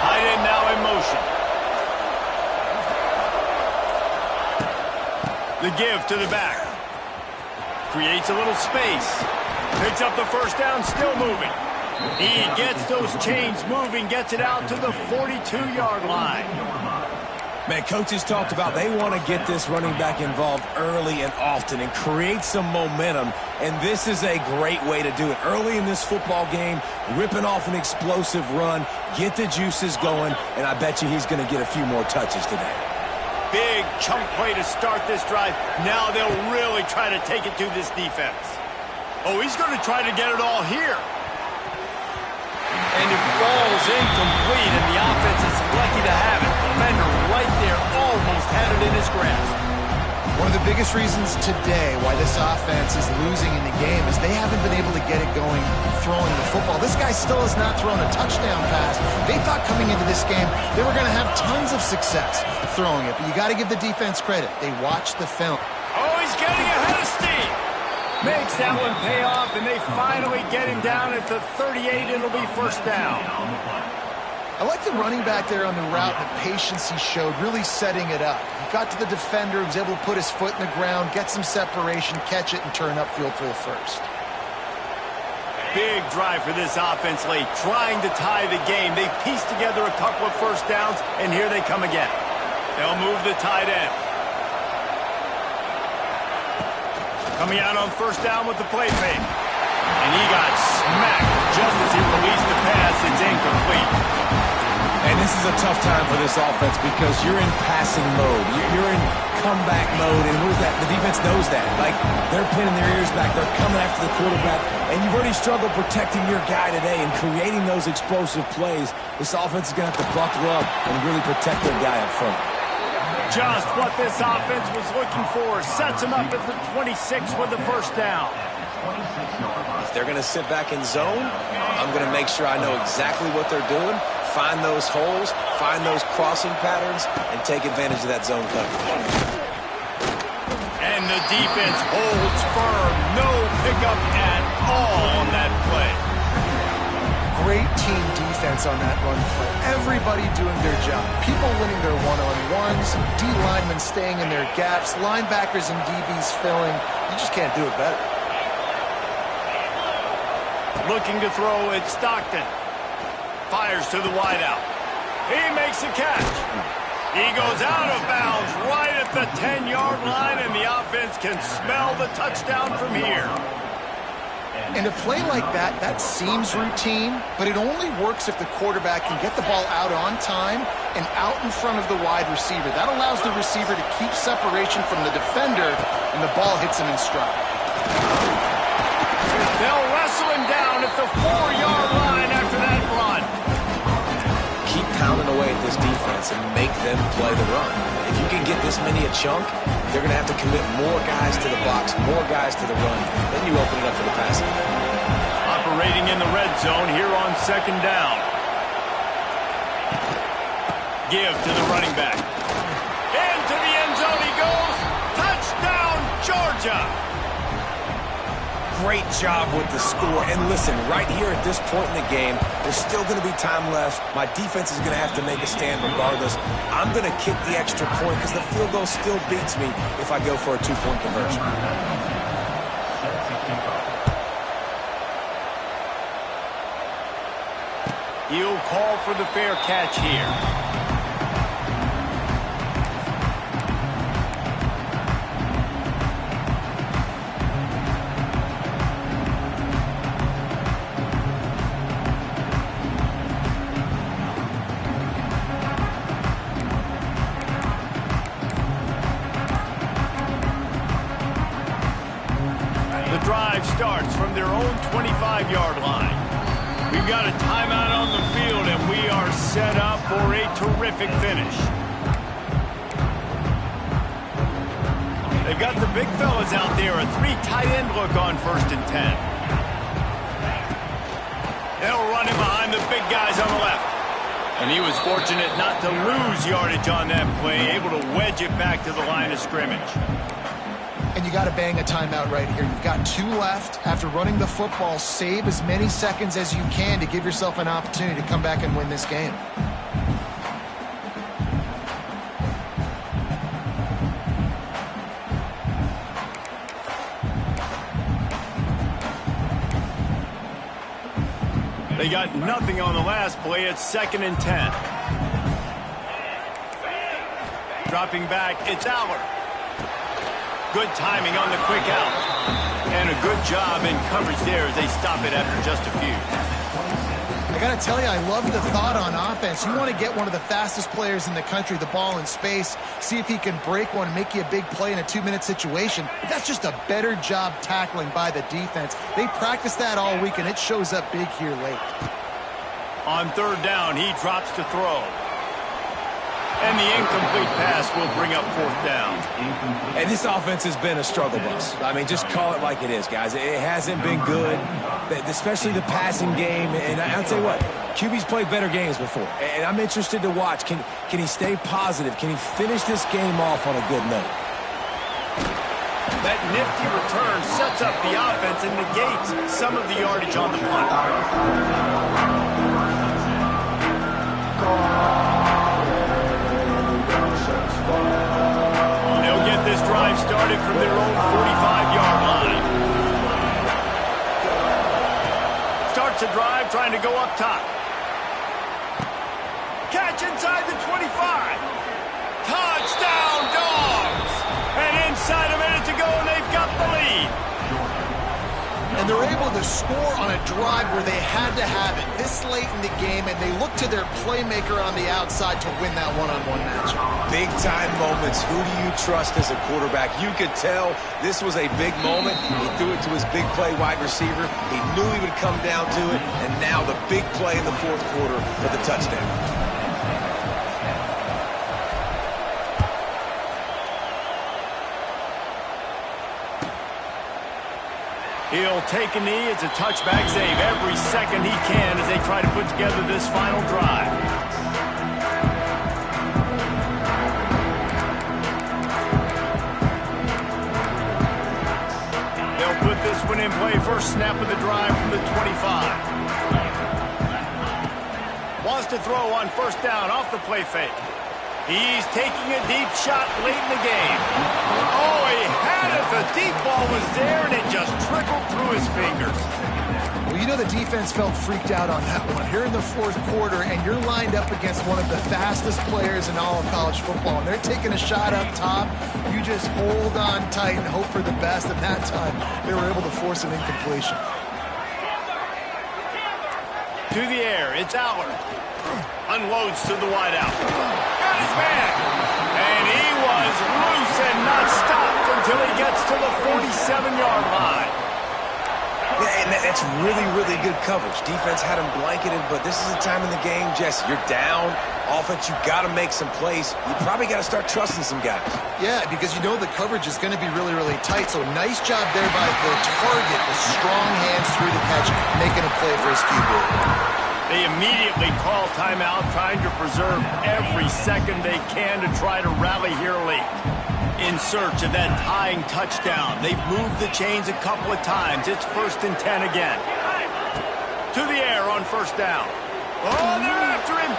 Speaker 1: Tight end now in motion. The give to the back. Creates a little space. Picks up the first down, still moving. He gets those chains moving, gets it out to the 42-yard line.
Speaker 2: Man, coaches talked about they want to get this running back involved early and often and create some momentum, and this is a great way to do it. Early in this football game, ripping off an explosive run, get the juices going, and I bet you he's going to get a few more touches today.
Speaker 1: Big chunk play to start this drive. Now they'll really try to take it to this defense. Oh, he's going to try to get it all here. And it falls incomplete, and the offense is lucky to have it. Defender right there almost had it in his grasp.
Speaker 3: One of the biggest reasons today why this offense is losing in the game is they haven't been able to get it going throwing the football. This guy still has not thrown a touchdown pass. They thought coming into this game they were going to have tons of success throwing it, but you got to give the defense credit. They watched the film.
Speaker 1: Oh, he's getting ahead of steam. Makes that one pay off, and they finally get him down at the 38. It'll be first down.
Speaker 3: I like the running back there on the route, the patience he showed, really setting it up. He got to the defender, was able to put his foot in the ground, get some separation, catch it, and turn upfield for the first.
Speaker 1: Big drive for this offense late, trying to tie the game. They pieced together a couple of first downs, and here they come again. They'll move the tight end. Coming out on first down with the play fake. And he got smacked just as he released the pass. It's incomplete.
Speaker 2: And this is a tough time for this offense because you're in passing mode. You're in comeback mode, and what is that? The defense knows that. Like, they're pinning their ears back. They're coming after the quarterback, and you've already struggled protecting your guy today and creating those explosive plays. This offense is going to have to buckle up and really protect their guy up front.
Speaker 1: Just what this offense was looking for. Sets him up at the 26 with the first down.
Speaker 2: If they're going to sit back in zone, I'm going to make sure I know exactly what they're doing, find those holes, find those crossing patterns, and take advantage of that zone coverage.
Speaker 1: And the defense holds firm. No pickup at all on that play.
Speaker 3: Great team defense on that run play. Everybody doing their job. People winning their one-on-ones, D linemen staying in their gaps, linebackers and DBs filling. You just can't do it better.
Speaker 1: Looking to throw it, Stockton. Fires to the wideout. He makes the catch. He goes out of bounds right at the 10-yard line, and the offense can smell the touchdown from here.
Speaker 3: And a play like that, that seems routine, but it only works if the quarterback can get the ball out on time and out in front of the wide receiver. That allows the receiver to keep separation from the defender, and the ball hits him in stride.
Speaker 1: They'll wrestle him down at the 4-yard line after that run.
Speaker 2: Keep pounding away at this defense and make them play the run. If you can get this many a chunk, they're going to have to commit more guys to the box, more guys to the run. Then you open it up for the passing.
Speaker 1: Operating in the red zone here on second down. Give to the running back. Into the end zone he goes. Touchdown, Georgia.
Speaker 2: great job with the score. And listen, right here at this point in the game, there's still going to be time left. My defense is going to have to make a stand regardless. I'm going to kick the extra point because the field goal still beats me if I go for a two-point conversion.
Speaker 1: He'll call for the fair catch here. The drive starts from their own 25-yard line. We've got a timeout on the field, and we are set up for a terrific finish. They've got the big fellas out there, a three tight end look on 1st and 10. They'll run him behind the big guys on the left. And he was fortunate not to lose yardage on that play, able to wedge it back to the line of scrimmage.
Speaker 3: And you got to bang a timeout right here. You've got 2 left. After running the football, save as many seconds as you can to give yourself an opportunity to come back and win this game.
Speaker 1: They got nothing on the last play. It's 2nd and 10. Dropping back, it's Aller. Good timing on the quick out. And a good job in coverage there as they stop it after just a few.
Speaker 3: I got to tell you, I love the thought on offense. You want to get one of the fastest players in the country the ball in space, see if he can break one, make you a big play in a 2-minute situation. But that's just a better job tackling by the defense. They practice that all week, and it shows up big here late.
Speaker 1: On 3rd down, he drops to throw. And the incomplete pass will bring up 4th down.
Speaker 2: And this offense has been a struggle bus. I mean, just call it like it is, guys. It hasn't been good, especially the passing game. And I'll tell you what, QB's played better games before. And I'm interested to watch. Can he stay positive? Can he finish this game off on a good note?
Speaker 1: That nifty return sets up the offense and negates some of the yardage on the punt. They'll get this drive started from their own 45-yard line. Starts a drive trying to go up top. Catch inside the 25. Touchdown, Dogs! And inside a minute to go, and they've got the lead.
Speaker 3: And they're able to score on a drive where they had to have it this late in the game, and they look to their playmaker on the outside to win that one-on-one matchup.
Speaker 2: Big-time moments. Who do you trust as a quarterback? You could tell this was a big moment. He threw it to his big play wide receiver. He knew he would come down to it, and now the big play in the 4th quarter for the touchdown.
Speaker 1: He'll take a knee. It's a touchback save every second he can as they try to put together this final drive. They'll put this one in play. First snap of the drive from the 25. Wants to throw on 1st down off the play fake. He's taking a deep shot late in the game. Oh, he had it. The deep ball was there, and it just trickled through his fingers.
Speaker 3: Well, you know the defense felt freaked out on that one. Here in the 4th quarter, and you're lined up against one of the fastest players in all of college football, and they're taking a shot up top. You just hold on tight and hope for the best, and that time they were able to force an incompletion.
Speaker 1: To the air, it's Aller. Unloads to the wideout. Got his man. And he was loose and not stopped until he gets to the 47-yard line.
Speaker 2: Yeah, and that's really, really good coverage. Defense had him blanketed, but this is a time in the game, Jesse, you're down. Offense, you got to make some plays. You probably got to start trusting some guys. Yeah,
Speaker 3: because you know the coverage is going to be really, really tight. So nice job there by the target, the strong hands through the catch, making a play for his QB.
Speaker 1: They immediately call timeout, trying to preserve every second they can to try to rally here late. In search of that tying touchdown. They've moved the chains a couple of times. It's 1st and 10 again. To the air on 1st down. Oh, they're after him.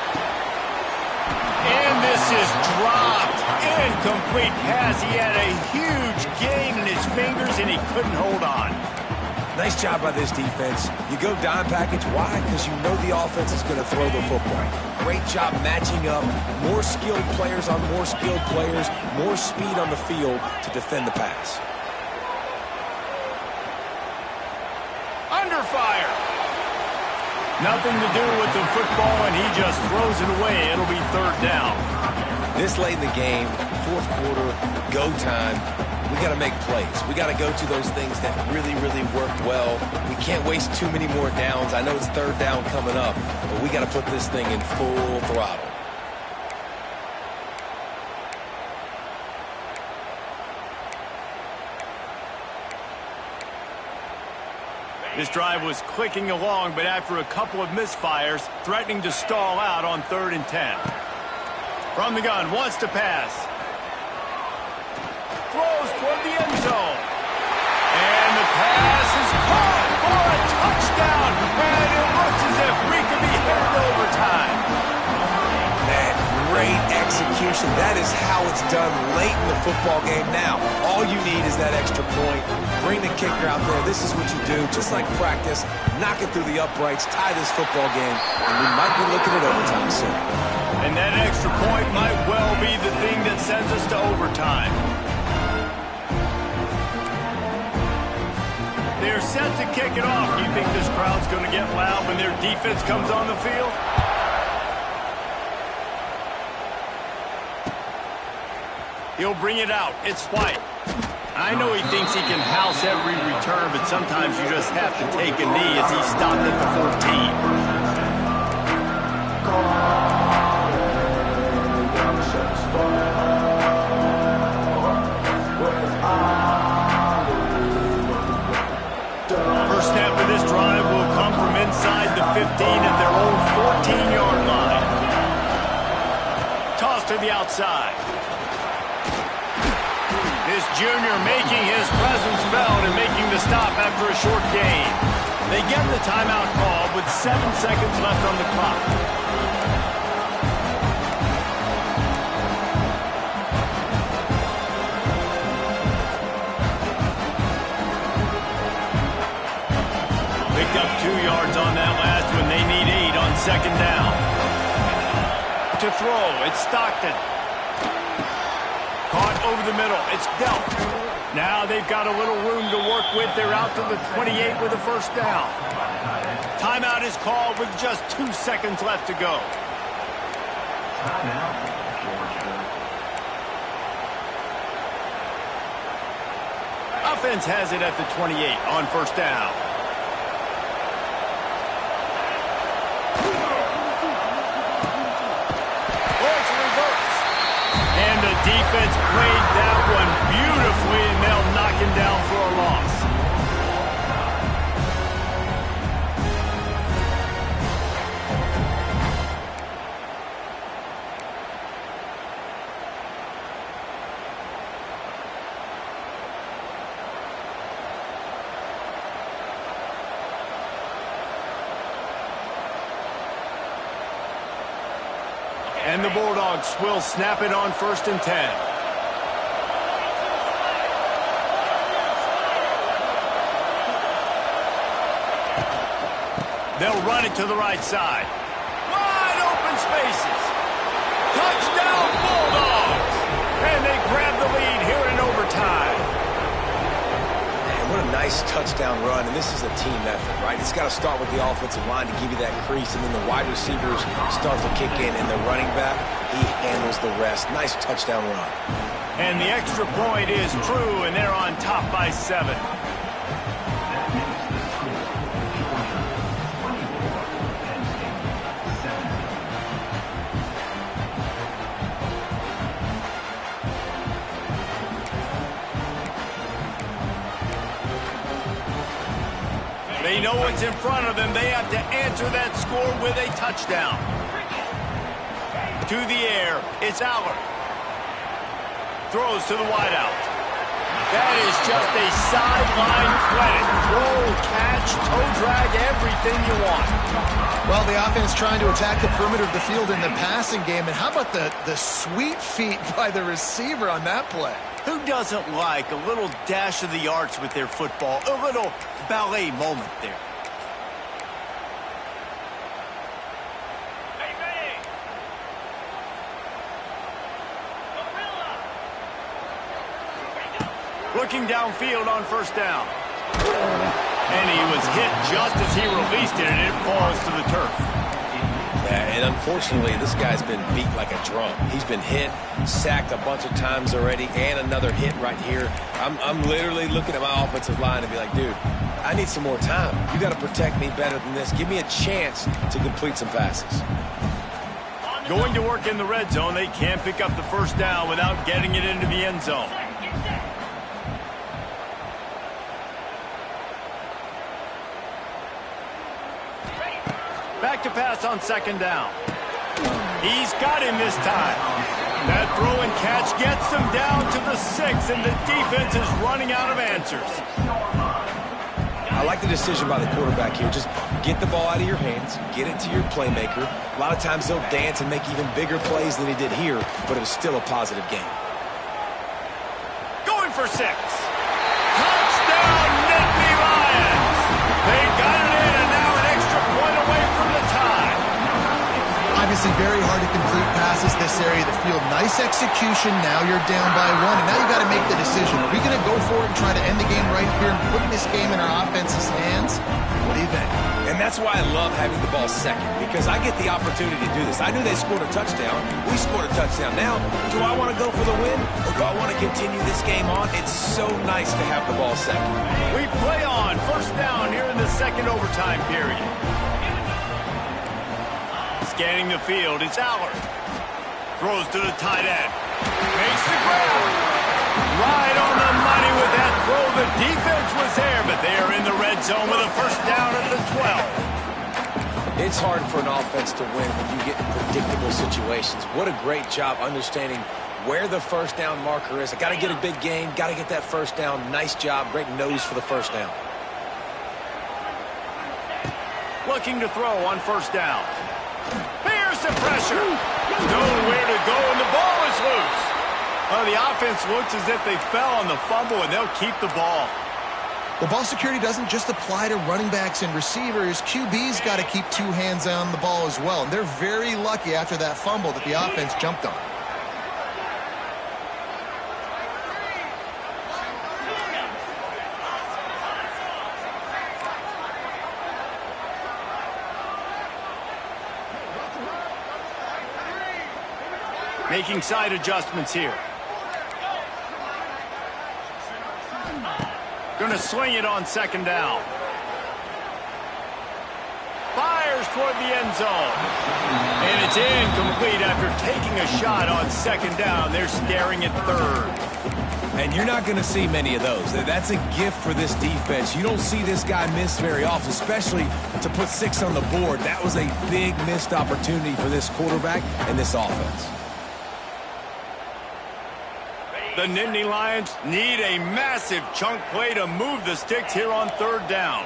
Speaker 1: And this is dropped. Incomplete pass. He had a huge gain in his fingers, and he couldn't hold on.
Speaker 2: Nice job by this defense. You go dime package. Why? Because you know the offense is going to throw the football. Great job matching up. More skilled players on more skilled players. More speed on the field to defend the pass.
Speaker 1: Under fire. Nothing to do with the football, and he just throws it away. It'll be 3rd down.
Speaker 2: This late in the game, 4th quarter, go time. We got to make plays. We got to go to those things that really, really work well. We can't waste too many more downs. I know it's 3rd down coming up, but we got to put this thing in full throttle.
Speaker 1: This drive was clicking along, but after a couple of misfires, threatening to stall out on 3rd and 10. From the gun, wants to pass. Throws toward the end zone. And the pass is caught for a touchdown. And it looks as if we could be headed to overtime.
Speaker 2: Man, great execution. That is how it's done late in the football game. Now, all you need is that extra point. Bring the kicker out there. This is what you do. Just like practice, knock it through the uprights, tie this football game, and we might be looking at overtime soon.
Speaker 1: And that extra point might well be the thing that sends us to overtime. They're set to kick it off. You think this crowd's going to get loud when their defense comes on the field? He'll bring it out. It's White. I know he thinks he can house every return, but sometimes you just have to take a knee as he stopped at the 14. First snap of this drive will come from inside the 15 at their own 14-yard line. Toss to the outside. This junior making his presence felt and making the stop after a short gain. They get the timeout called with 7 seconds left on the clock. Picked up 2 yards on that last one. They need 8 on 2nd down. To throw, it's Stockton. Caught over the middle. It's dealt. Now they've got a little room to work with. They're out to the 28 with a 1st down. Timeout is called with just 2 seconds left to go.
Speaker 5: Timeout, Georgia.
Speaker 1: Offense has it at the 28 on 1st down. And the defense played that one beautifully, and they'll knock him down for a loss. And the Bulldogs will snap it on 1st and 10. They'll run it to the right side. Wide open spaces. Touchdown Bulldogs! And they grab the lead here in overtime.
Speaker 2: Man, what a nice touchdown run, and this is a team effort, right? It's got to start with the offensive line to give you that crease, and then the wide receivers start to kick in, and the running back, he handles the rest. Nice touchdown run.
Speaker 1: And the extra point is true, and they're on top by 7.
Speaker 5: That makes the score Georgia 24, Penn State 7.
Speaker 1: They know what's in front of them. They have to answer that score with a touchdown. To the air, it's Aller. Throws to the wideout. That is just a sideline credit. Throw, catch, toe drag, everything you want.
Speaker 3: Well, the offense trying to attack the perimeter of the field in the passing game. And how about the sweet feet by the receiver on that play?
Speaker 1: Who doesn't like a little dash of the arts with their football? A little ballet moment there. Looking downfield on first down. And he was hit just as he released it, and it falls to the turf.
Speaker 2: Yeah, and unfortunately, this guy's been beat like a drum. He's been hit, sacked a bunch of times already, and another hit right here. I'm literally looking at my offensive line and be like, dude, I need some more time. You got to protect me better than this. Give me a chance to complete some passes.
Speaker 1: Going to work in the red zone, they can't pick up the first down without getting it into the end zone. Back to pass on second down. He's got him this time. That throw and catch gets them down to the 6, and the defense is running out of answers.
Speaker 2: I like the decision by the quarterback here. Just get the ball out of your hands, get it to your playmaker. A lot of times they'll dance and make even bigger plays than he did here, but it was still a positive game.
Speaker 1: Going for 6. Touchdown, Nittany Lions! They got it in, and now an extra point away from the tie.
Speaker 3: Obviously very hard to complete passes this area of the field. Nice execution. Now you're down by 1, and now you got to make the decision. Are we going to go for it and try to end the game right here and put this game in our offense's hands? What do you think?
Speaker 2: And that's why I love having the ball second, because I get the opportunity to do this. I knew they scored a touchdown. We scored a touchdown. Now, do I want to go for the win, or do I want to continue this game on? It's so nice to have the ball second.
Speaker 1: We play on first down here in the second overtime period. Scanning the field, it's Allard. Throws to the tight end. Makes the grab. Right on the money with that throw. The defense was there, but they are in the red zone with a first down at the 12.
Speaker 2: It's hard for an offense to win when you get in predictable situations. What a great job understanding where the first down marker is. I got to get a big gain, got to get that first down. Nice job, great nose for the first down.
Speaker 1: Looking to throw on first down. Here's the pressure. Nowhere to go, and the ball is loose. Well, the offense looks as if they fell on the fumble, and they'll keep the ball.
Speaker 3: Well, ball security doesn't just apply to running backs and receivers. QB's got to keep 2 hands on the ball as well. And they're very lucky after that fumble that the offense jumped on.
Speaker 1: Making side adjustments here. Going to swing it on second down. Fires toward the end zone. And it's incomplete after taking a shot on second down. They're staring at third.
Speaker 2: And you're not going to see many of those. That's a gift for this defense. You don't see this guy miss very often, especially to put 6 on the board. That was a big missed opportunity for this quarterback and this offense.
Speaker 1: The Nittany Lions need a massive chunk play to move the sticks here on third down.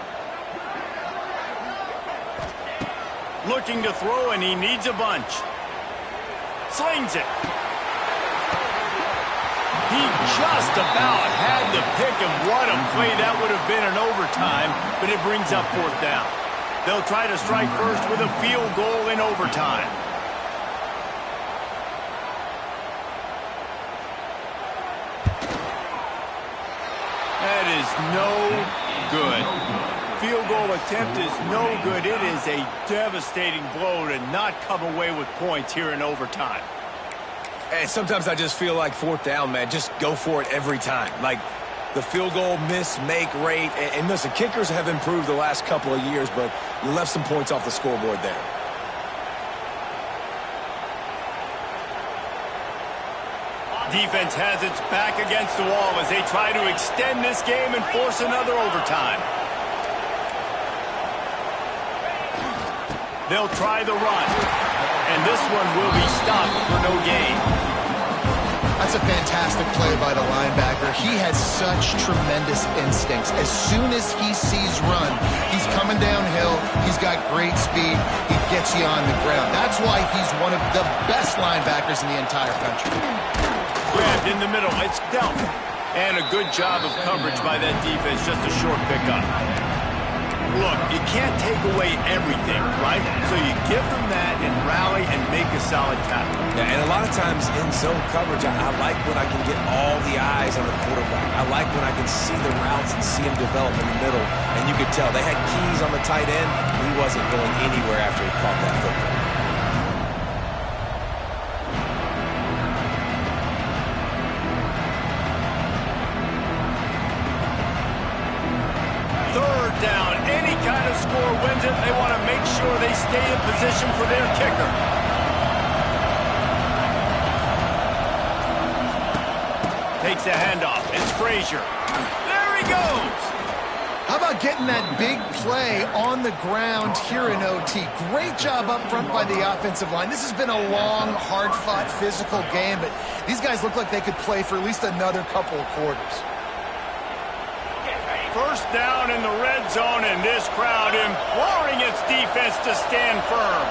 Speaker 1: Looking to throw, and he needs a bunch. Slings it. He just about had the pick, and what a play that would have been in overtime, but it brings up fourth down. They'll try to strike first with a field goal in overtime. That is no good. Field goal attempt is no good. It is a devastating blow to not come away with points here in overtime.
Speaker 2: And sometimes I just feel like fourth down, man, just go for it every time. Like the field goal miss-make rate. And listen, kickers have improved the last couple of years, but you left some points off the scoreboard there.
Speaker 1: Defense has its back against the wall as they try to extend this game and force another overtime. They'll try the run, and this one will be stopped for no gain.
Speaker 3: That's a fantastic play by the linebacker. He has such tremendous instincts. As soon as he sees run, he's coming downhill. He's got great speed. He gets you on the ground. That's why he's one of the best linebackers in the entire country.
Speaker 1: Grabbed in the middle. It's dealt. And a good job of coverage by that defense. Just a short pickup. Look, you can't take away everything, right? So you give them that and rally and make a solid tackle.
Speaker 2: Yeah, and a lot of times in zone coverage, I like when I can get all the eyes on the quarterback. I like when I can see the routes and see him develop in the middle. And you could tell they had keys on the tight end. He wasn't going anywhere after he caught that football.
Speaker 1: Third down, any kind of score wins it. They want to make sure they stay in position for their kicker. Takes the handoff. It's Frazier. There he goes.
Speaker 3: How about getting that big play on the ground here in OT? Great job up front by the offensive line. This has been a long, hard-fought, physical game, but these guys look like they could play for at least another couple of quarters.
Speaker 1: First down in the red zone, and this crowd imploring its defense to stand firm.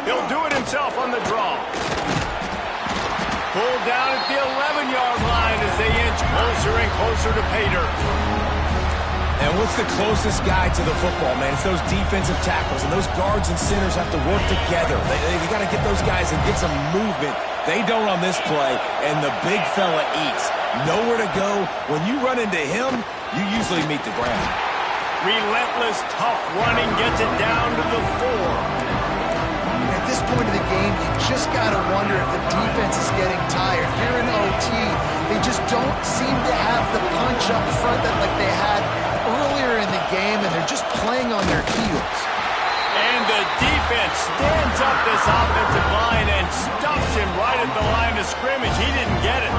Speaker 1: He'll do it himself on the draw. Pulled down at the 11-yard line as they inch closer and closer to pay dirt.
Speaker 2: And what's the closest guy to the football, man? It's those defensive tackles, and those guards and centers have to work together. They got to get those guys and get some movement. They don't on this play, and the big fella eats. Nowhere to go. When you run into him, you usually meet the ground.
Speaker 1: Relentless, tough running gets it down to the 4.
Speaker 3: At this point of the game, you just got to wonder if the defense is getting tired. Here in OT, they just don't seem to have the punch up front that like they had earlier in the game, and they're just playing on their heels.
Speaker 1: And the defense stands up this offensive line and stuffs him right at the line of scrimmage. He didn't get it.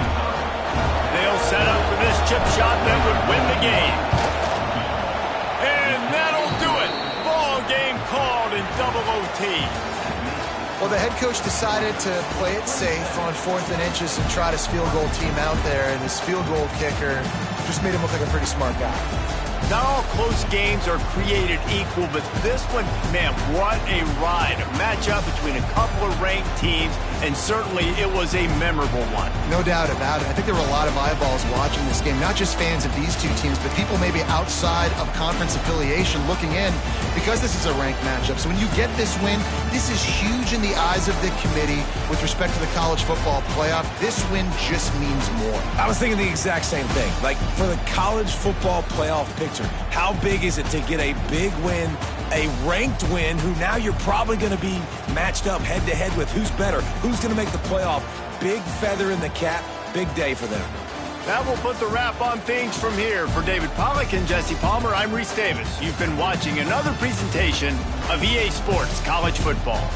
Speaker 1: They'll set up for this chip shot that would win the game. And that'll do it. Ball game called in double OT.
Speaker 3: Well, the head coach decided to play it safe on 4th and inches and trot his field goal team out there, and his field goal kicker just made him look like a pretty smart guy.
Speaker 1: Not all close games are created equal, but this one, man, what a ride. A matchup between a couple of ranked teams, and certainly it was a memorable one.
Speaker 3: No doubt about it. I think there were a lot of eyeballs watching this game, not just fans of these two teams, but people maybe outside of conference affiliation looking in because this is a ranked matchup. So when you get this win, this is huge in the eyes of the committee with respect to the college football playoff. This win just means more.
Speaker 2: I was thinking the exact same thing. Like, for the college football playoff picture, how big is it to get a big win, a ranked win, who now you're probably going to be matched up head-to-head with who's better, who's going to make the playoff. Big feather in the cap, big day for them.
Speaker 1: That will put the wrap on things from here. For David Pollack and Jesse Palmer, I'm Reese Davis. You've been watching another presentation of EA Sports College Football.